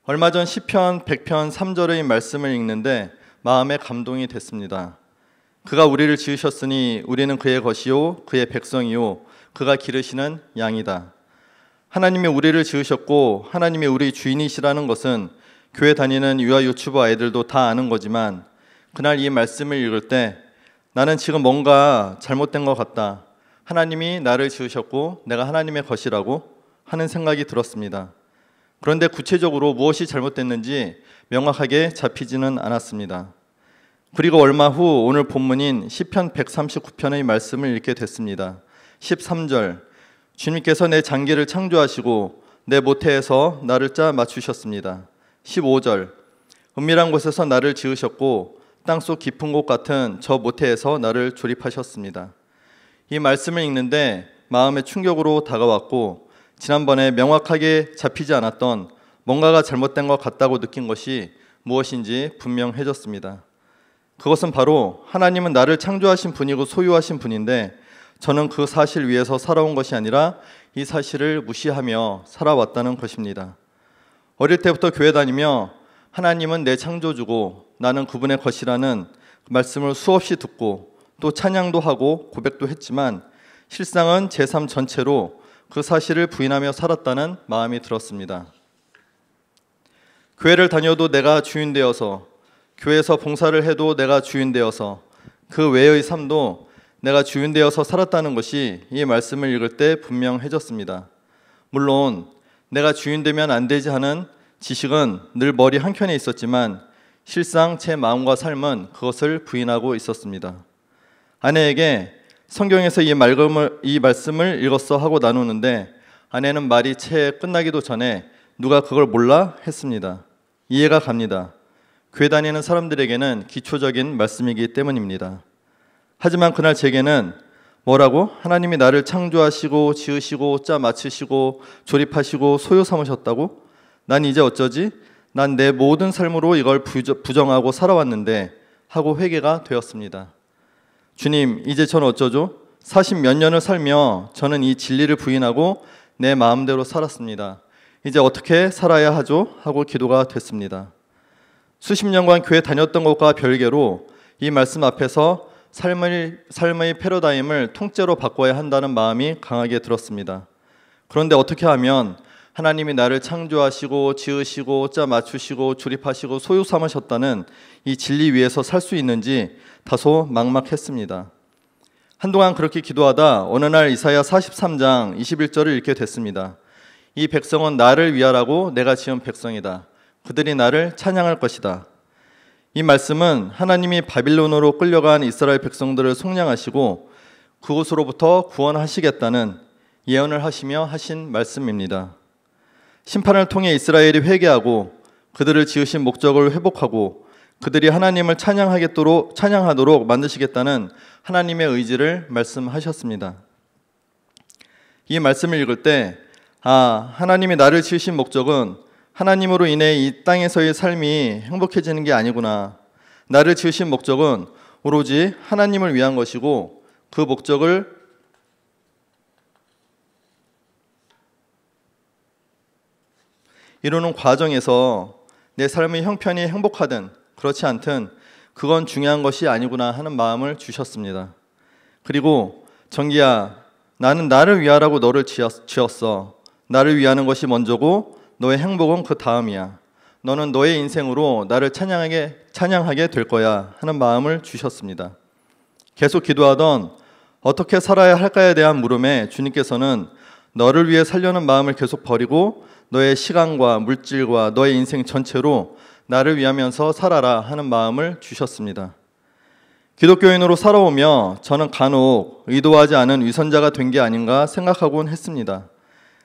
얼마 전 시편 100편 3절의 말씀을 읽는데 마음에 감동이 됐습니다. 그가 우리를 지으셨으니 우리는 그의 것이요 그의 백성이요 그가 기르시는 양이다. 하나님이 우리를 지으셨고 하나님이 우리 주인이시라는 것은 교회 다니는 유아 유치부 아이들도 다 아는 거지만 그날 이 말씀을 읽을 때 나는 지금 뭔가 잘못된 것 같다. 하나님이 나를 지으셨고 내가 하나님의 것이라고 하는 생각이 들었습니다. 그런데 구체적으로 무엇이 잘못됐는지 명확하게 잡히지는 않았습니다. 그리고 얼마 후 오늘 본문인 시편 139편의 말씀을 읽게 됐습니다. 13절 주님께서 내 장기를 창조하시고 내 모태에서 나를 짜 맞추셨습니다. 15절 은밀한 곳에서 나를 지으셨고 땅속 깊은 곳 같은 저 모태에서 나를 조립하셨습니다. 이 말씀을 읽는데 마음의 충격으로 다가왔고 지난번에 명확하게 잡히지 않았던 뭔가가 잘못된 것 같다고 느낀 것이 무엇인지 분명해졌습니다. 그것은 바로 하나님은 나를 창조하신 분이고 소유하신 분인데 저는 그 사실 위에서 살아온 것이 아니라 이 사실을 무시하며 살아왔다는 것입니다. 어릴 때부터 교회 다니며 하나님은 내 창조주고 나는 그분의 것이라는 말씀을 수없이 듣고 또 찬양도 하고 고백도 했지만 실상은 제 삶 전체로 그 사실을 부인하며 살았다는 마음이 들었습니다. 교회를 다녀도 내가 주인 되어서, 교회에서 봉사를 해도 내가 주인 되어서, 그 외의 삶도 내가 주인 되어서 살았다는 것이 이 말씀을 읽을 때 분명해졌습니다. 물론 내가 주인 되면 안 되지 하는 지식은 늘 머리 한켠에 있었지만 실상 제 마음과 삶은 그것을 부인하고 있었습니다. 아내에게 성경에서 이 말씀을 읽었어 하고 나누는데 아내는 말이 채 끝나기도 전에 누가 그걸 몰라? 했습니다. 이해가 갑니다. 교회 다니는 사람들에게는 기초적인 말씀이기 때문입니다. 하지만 그날 제게는 뭐라고? 하나님이 나를 창조하시고 지으시고 짜 맞추시고 조립하시고 소유 삼으셨다고? 난 이제 어쩌지? 난 내 모든 삶으로 이걸 부정하고 살아왔는데 하고 회개가 되었습니다. 주님, 이제 전 어쩌죠? 40몇 년을 살며 저는 이 진리를 부인하고 내 마음대로 살았습니다. 이제 어떻게 살아야 하죠? 하고 기도가 됐습니다. 수십 년간 교회 다녔던 것과 별개로 이 말씀 앞에서 삶의 패러다임을 통째로 바꿔야 한다는 마음이 강하게 들었습니다. 그런데 어떻게 하면 하나님이 나를 창조하시고 지으시고 짜 맞추시고 조립하시고 소유 삼으셨다는 이 진리 위에서 살 수 있는지 다소 막막했습니다. 한동안 그렇게 기도하다 어느 날 이사야 43장 21절을 읽게 됐습니다. 이 백성은 나를 위하라고 내가 지은 백성이다. 그들이 나를 찬양할 것이다. 이 말씀은 하나님이 바빌론으로 끌려간 이스라엘 백성들을 속량하시고 그곳으로부터 구원하시겠다는 예언을 하시며 하신 말씀입니다. 심판을 통해 이스라엘이 회개하고 그들을 지으신 목적을 회복하고 그들이 하나님을 찬양하도록 만드시겠다는 하나님의 의지를 말씀하셨습니다. 이 말씀을 읽을 때 하나님이 나를 지으신 목적은 하나님으로 인해 이 땅에서의 삶이 행복해지는 게 아니구나. 나를 지으신 목적은 오로지 하나님을 위한 것이고 그 목적을 이루는 과정에서 내 삶의 형편이 행복하든 그렇지 않든 그건 중요한 것이 아니구나 하는 마음을 주셨습니다. 그리고 정기야, 나는 나를 위하라고 너를 지었어. 나를 위하는 것이 먼저고 너의 행복은 그 다음이야. 너는 너의 인생으로 나를 찬양하게 될 거야 하는 마음을 주셨습니다. 계속 기도하던 어떻게 살아야 할까에 대한 물음에 주님께서는 너를 위해 살려는 마음을 계속 버리고 너의 시간과 물질과 너의 인생 전체로 나를 위하면서 살아라 하는 마음을 주셨습니다. 기독교인으로 살아오며 저는 간혹 의도하지 않은 위선자가 된 게 아닌가 생각하곤 했습니다.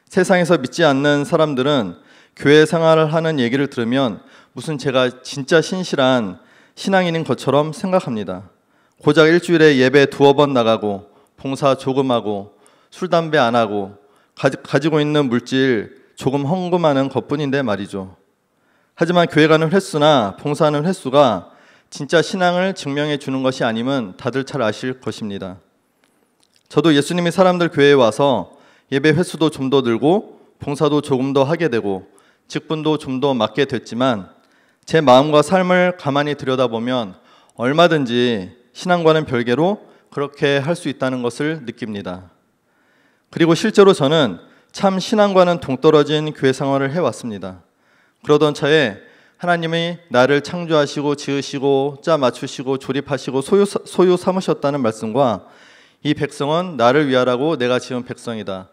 세상에서 믿지 않는 사람들은 교회 생활을 하는 얘기를 들으면 무슨 제가 진짜 신실한 신앙인인 것처럼 생각합니다. 고작 일주일에 예배 2번 나가고 봉사 조금 하고 술 담배 안 하고 가지고 있는 물질 조금 헌금하는 것뿐인데 말이죠. 하지만 교회 가는 횟수나 봉사하는 횟수가 진짜 신앙을 증명해 주는 것이 아님은 다들 잘 아실 것입니다. 저도 예수님이 사람들 교회에 와서 예배 횟수도 좀 더 늘고 봉사도 조금 더 하게 되고 직분도 좀 더 맡게 됐지만 제 마음과 삶을 가만히 들여다보면 얼마든지 신앙과는 별개로 그렇게 할 수 있다는 것을 느낍니다. 그리고 실제로 저는 참 신앙과는 동떨어진 교회 생활을 해왔습니다. 그러던 차에 하나님이 나를 창조하시고 지으시고 짜 맞추시고 조립하시고 소유 삼으셨다는 말씀과 이 백성은 나를 위하라고 내가 지은 백성이다,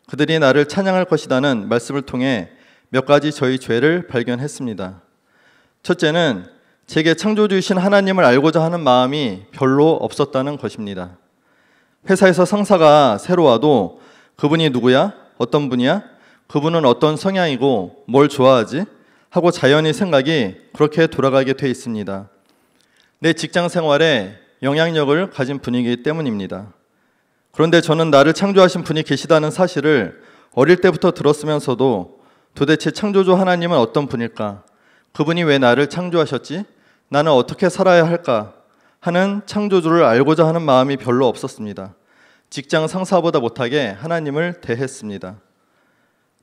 그들이 나를 찬양할 것이라는 말씀을 통해 몇 가지 저희 죄를 발견했습니다. 첫째는 제게 창조주이신 하나님을 알고자 하는 마음이 별로 없었다는 것입니다. 회사에서 상사가 새로 와도 그분이 누구야? 어떤 분이야? 그분은 어떤 성향이고 뭘 좋아하지? 하고 자연히 생각이 그렇게 돌아가게 돼 있습니다. 내 직장 생활에 영향력을 가진 분이기 때문입니다. 그런데 저는 나를 창조하신 분이 계시다는 사실을 어릴 때부터 들었으면서도 도대체 창조주 하나님은 어떤 분일까? 그분이 왜 나를 창조하셨지? 나는 어떻게 살아야 할까? 하는 창조주를 알고자 하는 마음이 별로 없었습니다. 직장 상사보다 못하게 하나님을 대했습니다.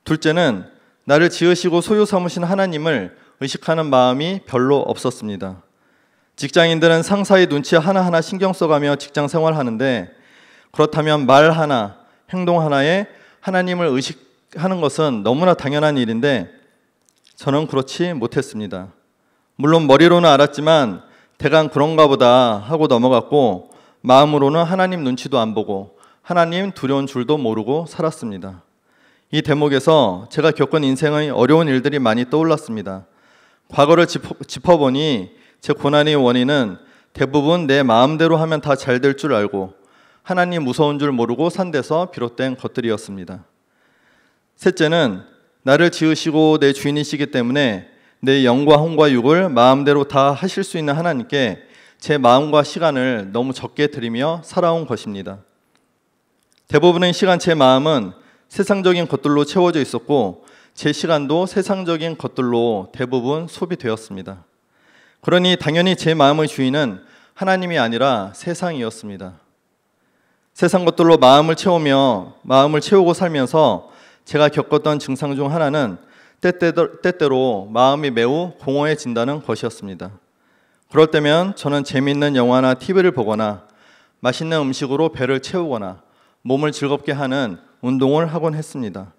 둘째는 나를 지으시고 소유 삼으신 하나님을 의식하는 마음이 별로 없었습니다. 직장인들은 상사의 눈치 하나하나 신경 써가며 직장 생활하는데, 그렇다면 말 하나, 행동 하나에 하나님을 의식하는 것은 너무나 당연한 일인데 저는 그렇지 못했습니다. 물론 머리로는 알았지만 대강 그런가 보다 하고 넘어갔고, 마음으로는 하나님 눈치도 안 보고 하나님 두려운 줄도 모르고 살았습니다. 이 대목에서 제가 겪은 인생의 어려운 일들이 많이 떠올랐습니다. 과거를 짚어보니 제 고난의 원인은 대부분 내 마음대로 하면 다 잘 될 줄 알고 하나님 무서운 줄 모르고 산 데서 비롯된 것들이었습니다. 셋째는 나를 지으시고 내 주인이시기 때문에 내 영과 혼과 육을 마음대로 다 하실 수 있는 하나님께 제 마음과 시간을 너무 적게 드리며 살아온 것입니다. 대부분의 시간 제 마음은 세상적인 것들로 채워져 있었고 제 시간도 세상적인 것들로 대부분 소비되었습니다. 그러니 당연히 제 마음의 주인은 하나님이 아니라 세상이었습니다. 세상 것들로 마음을 채우고 살면서 제가 겪었던 증상 중 하나는 때때로 마음이 매우 공허해진다는 것이었습니다. 그럴 때면 저는 재미있는 영화나 TV를 보거나 맛있는 음식으로 배를 채우거나 몸을 즐겁게 하는 운동을 하곤 했습니다.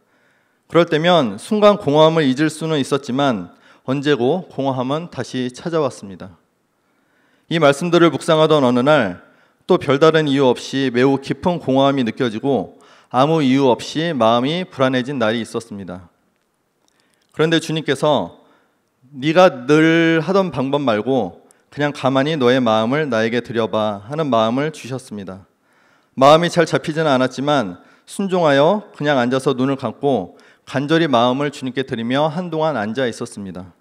그럴 때면 순간 공허함을 잊을 수는 있었지만 언제고 공허함은 다시 찾아왔습니다. 이 말씀들을 묵상하던 어느 날 또 별다른 이유 없이 매우 깊은 공허함이 느껴지고 아무 이유 없이 마음이 불안해진 날이 있었습니다. 그런데 주님께서 네가 늘 하던 방법 말고 그냥 가만히 너의 마음을 나에게 드려봐 하는 마음을 주셨습니다. 마음이 잘 잡히지는 않았지만 순종하여 그냥 앉아서 눈을 감고 간절히 마음을 주님께 드리며 한동안 앉아 있었습니다.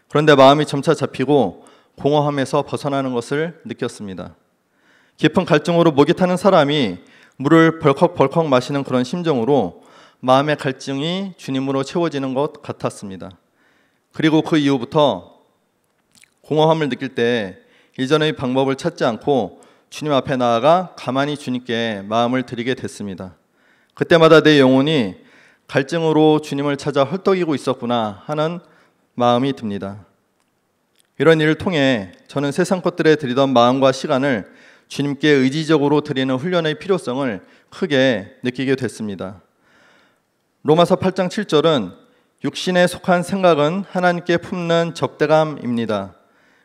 그런데 마음이 점차 잡히고 공허함에서 벗어나는 것을 느꼈습니다. 깊은 갈증으로 목이 타는 사람이 물을 벌컥벌컥 마시는 그런 심정으로 마음의 갈증이 주님으로 채워지는 것 같았습니다. 그리고 그 이후부터 공허함을 느낄 때 이전의 방법을 찾지 않고 주님 앞에 나아가 가만히 주님께 마음을 드리게 됐습니다. 그때마다 내 영혼이 갈증으로 주님을 찾아 헐떡이고 있었구나 하는 마음이 듭니다. 이런 일을 통해 저는 세상 것들에 드리던 마음과 시간을 주님께 의지적으로 드리는 훈련의 필요성을 크게 느끼게 됐습니다. 로마서 8장 7절은 육신에 속한 생각은 하나님께 품는 적대감입니다.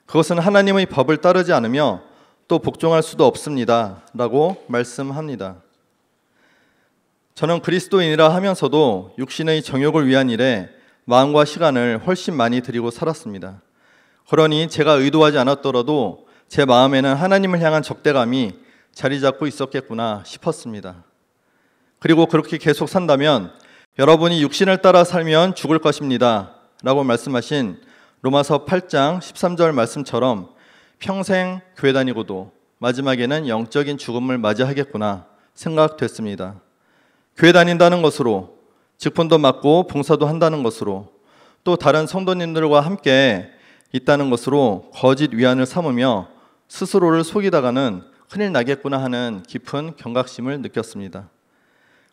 그것은 하나님의 법을 따르지 않으며 또 복종할 수도 없습니다 라고 말씀합니다. 저는 그리스도인이라 하면서도 육신의 정욕을 위한 일에 마음과 시간을 훨씬 많이 드리고 살았습니다. 그러니 제가 의도하지 않았더라도 제 마음에는 하나님을 향한 적대감이 자리 잡고 있었겠구나 싶었습니다. 그리고 그렇게 계속 산다면 여러분이 육신을 따라 살면 죽을 것입니다 라고 말씀하신 로마서 8장 13절 말씀처럼 평생 교회 다니고도 마지막에는 영적인 죽음을 맞이하겠구나 생각됐습니다. 교회 다닌다는 것으로 직분도 맡고 봉사도 한다는 것으로 또 다른 성도님들과 함께 있다는 것으로 거짓 위안을 삼으며 스스로를 속이다가는 큰일 나겠구나 하는 깊은 경각심을 느꼈습니다.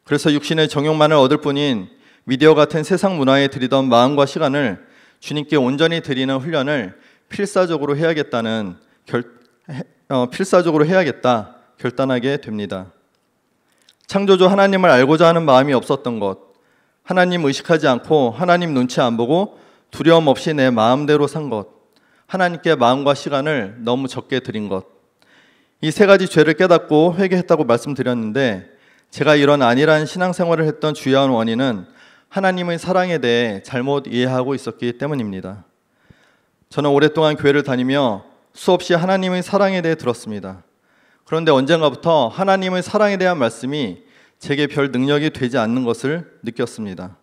그래서 육신의 정욕만을 얻을 뿐인 미디어 같은 세상 문화에 들이던 마음과 시간을 주님께 온전히 드리는 훈련을 필사적으로 해야겠다 결단하게 됩니다. 창조주 하나님을 알고자 하는 마음이 없었던 것, 하나님 의식하지 않고 하나님 눈치 안 보고 두려움 없이 내 마음대로 산 것, 하나님께 마음과 시간을 너무 적게 드린 것, 이 세 가지 죄를 깨닫고 회개했다고 말씀드렸는데, 제가 이런 안일한 신앙생활을 했던 주요한 원인은 하나님의 사랑에 대해 잘못 이해하고 있었기 때문입니다. 저는 오랫동안 교회를 다니며 수없이 하나님의 사랑에 대해 들었습니다. 그런데 언젠가부터 하나님의 사랑에 대한 말씀이 제게 별 능력이 되지 않는 것을 느꼈습니다.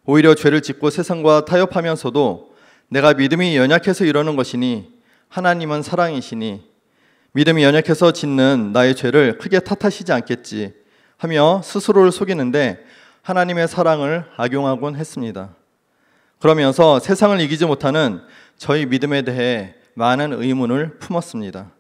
오히려 죄를 짓고 세상과 타협하면서도 내가 믿음이 연약해서 이러는 것이니 하나님은 사랑이시니 믿음이 연약해서 짓는 나의 죄를 크게 탓하시지 않겠지 하며 스스로를 속이는데 하나님의 사랑을 악용하곤 했습니다. 그러면서 세상을 이기지 못하는 저희 믿음에 대해 많은 의문을 품었습니다.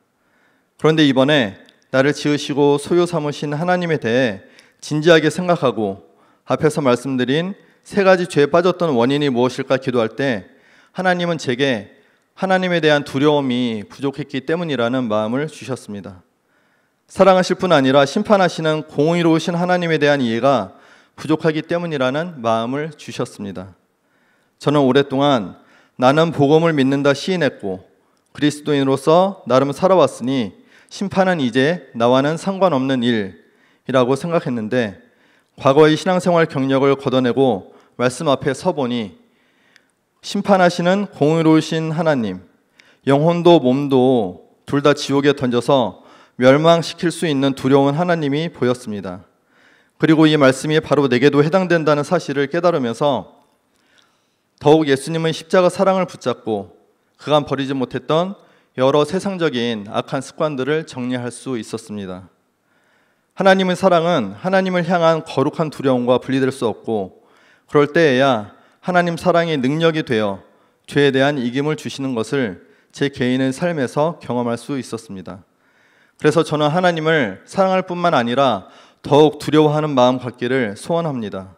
그런데 이번에 나를 지으시고 소유 삼으신 하나님에 대해 진지하게 생각하고 앞에서 말씀드린 세 가지 죄에 빠졌던 원인이 무엇일까 기도할 때 하나님은 제게 하나님에 대한 두려움이 부족했기 때문이라는 마음을 주셨습니다. 사랑하실 뿐 아니라 심판하시는 공의로우신 하나님에 대한 이해가 부족하기 때문이라는 마음을 주셨습니다. 저는 오랫동안 나는 복음을 믿는다 시인했고 그리스도인으로서 나름 살아왔으니 심판은 이제 나와는 상관없는 일이라고 생각했는데, 과거의 신앙생활 경력을 걷어내고 말씀 앞에 서보니 심판하시는 공의로우신 하나님, 영혼도 몸도 둘 다 지옥에 던져서 멸망시킬 수 있는 두려운 하나님이 보였습니다. 그리고 이 말씀이 바로 내게도 해당된다는 사실을 깨달으면서 더욱 예수님의 십자가 사랑을 붙잡고 그간 버리지 못했던 여러 세상적인 악한 습관들을 정리할 수 있었습니다. 하나님의 사랑은 하나님을 향한 거룩한 두려움과 분리될 수 없고, 그럴 때에야 하나님 사랑이 능력이 되어 죄에 대한 이김을 주시는 것을 제 개인의 삶에서 경험할 수 있었습니다. 그래서 저는 하나님을 사랑할 뿐만 아니라 더욱 두려워하는 마음 갖기를 소원합니다.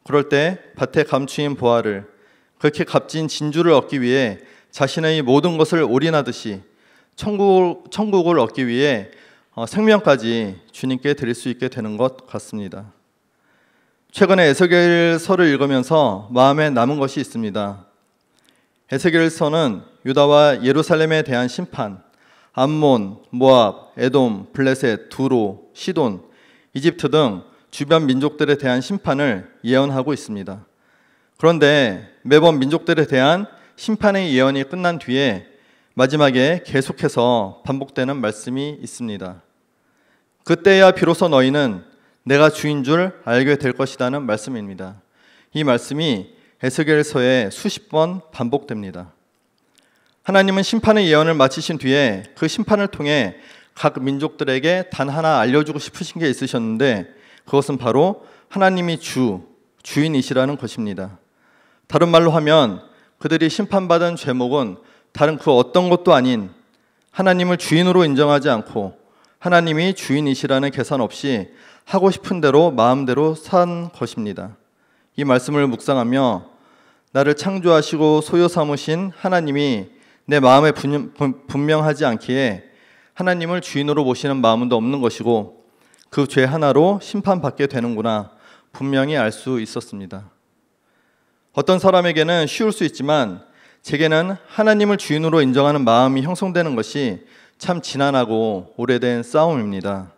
그럴 때 밭에 감추인 보화를, 그렇게 값진 진주를 얻기 위해 자신의 모든 것을 올인하듯이 천국을 얻기 위해 생명까지 주님께 드릴 수 있게 되는 것 같습니다. 최근에 에스겔서를 읽으면서 마음에 남은 것이 있습니다. 에스겔서는 유다와 예루살렘에 대한 심판, 암몬, 모압, 에돔, 블레셋, 두로, 시돈, 이집트 등 주변 민족들에 대한 심판을 예언하고 있습니다. 그런데 매번 민족들에 대한 심판의 예언이 끝난 뒤에 마지막에 계속해서 반복되는 말씀이 있습니다. 그때야 비로소 너희는 내가 주인 줄 알게 될 것이라는 말씀입니다. 이 말씀이 에스겔서에 수십 번 반복됩니다. 하나님은 심판의 예언을 마치신 뒤에 그 심판을 통해 각 민족들에게 단 하나 알려주고 싶으신 게 있으셨는데, 그것은 바로 하나님이 주인이시라는 것입니다. 다른 말로 하면 그들이 심판받은 죄목은 다른 그 어떤 것도 아닌 하나님을 주인으로 인정하지 않고 하나님이 주인이시라는 계산 없이 하고 싶은 대로 마음대로 산 것입니다. 이 말씀을 묵상하며 나를 창조하시고 소유 삼으신 하나님이 내 마음에 분명하지 않기에 하나님을 주인으로 모시는 마음도 없는 것이고 그 죄 하나로 심판받게 되는구나 분명히 알 수 있었습니다. 어떤 사람에게는 쉬울 수 있지만 제게는 하나님을 주인으로 인정하는 마음이 형성되는 것이 참 지난하고 오래된 싸움입니다.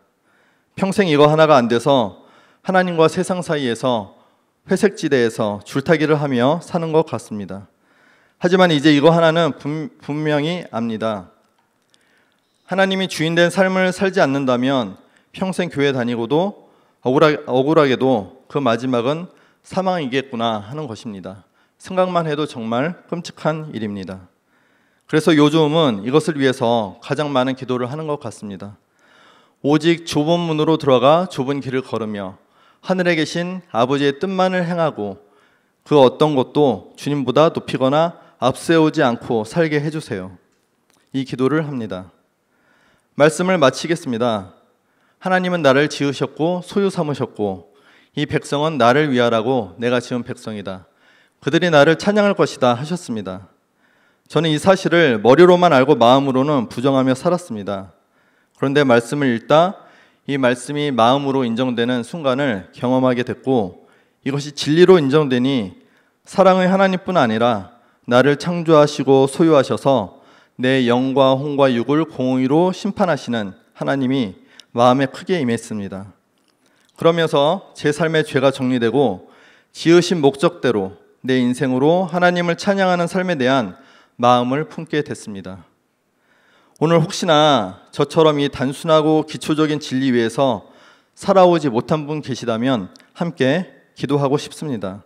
평생 이거 하나가 안 돼서 하나님과 세상 사이에서 회색지대에서 줄타기를 하며 사는 것 같습니다. 하지만 이제 이거 하나는 분명히 압니다. 하나님이 주인된 삶을 살지 않는다면 평생 교회 다니고도 억울하게도 그 마지막은 사망이겠구나 하는 것입니다. 생각만 해도 정말 끔찍한 일입니다. 그래서 요즘은 이것을 위해서 가장 많은 기도를 하는 것 같습니다. 오직 좁은 문으로 들어가 좁은 길을 걸으며 하늘에 계신 아버지의 뜻만을 행하고 그 어떤 것도 주님보다 높이거나 앞세우지 않고 살게 해주세요. 이 기도를 합니다. 말씀을 마치겠습니다. 하나님은 나를 지으셨고 소유 삼으셨고 이 백성은 나를 위하라고 내가 지은 백성이다. 그들이 나를 찬양할 것이다 하셨습니다. 저는 이 사실을 머리로만 알고 마음으로는 부정하며 살았습니다. 그런데 말씀을 읽다 이 말씀이 마음으로 인정되는 순간을 경험하게 됐고, 이것이 진리로 인정되니 사랑의 하나님뿐 아니라 나를 창조하시고 소유하셔서 내 영과 혼과 육을 공의로 심판하시는 하나님이 마음에 크게 임했습니다. 그러면서 제 삶의 죄가 정리되고 지으신 목적대로 내 인생으로 하나님을 찬양하는 삶에 대한 마음을 품게 됐습니다. 오늘 혹시나 저처럼 이 단순하고 기초적인 진리 위에서 살아오지 못한 분 계시다면 함께 기도하고 싶습니다.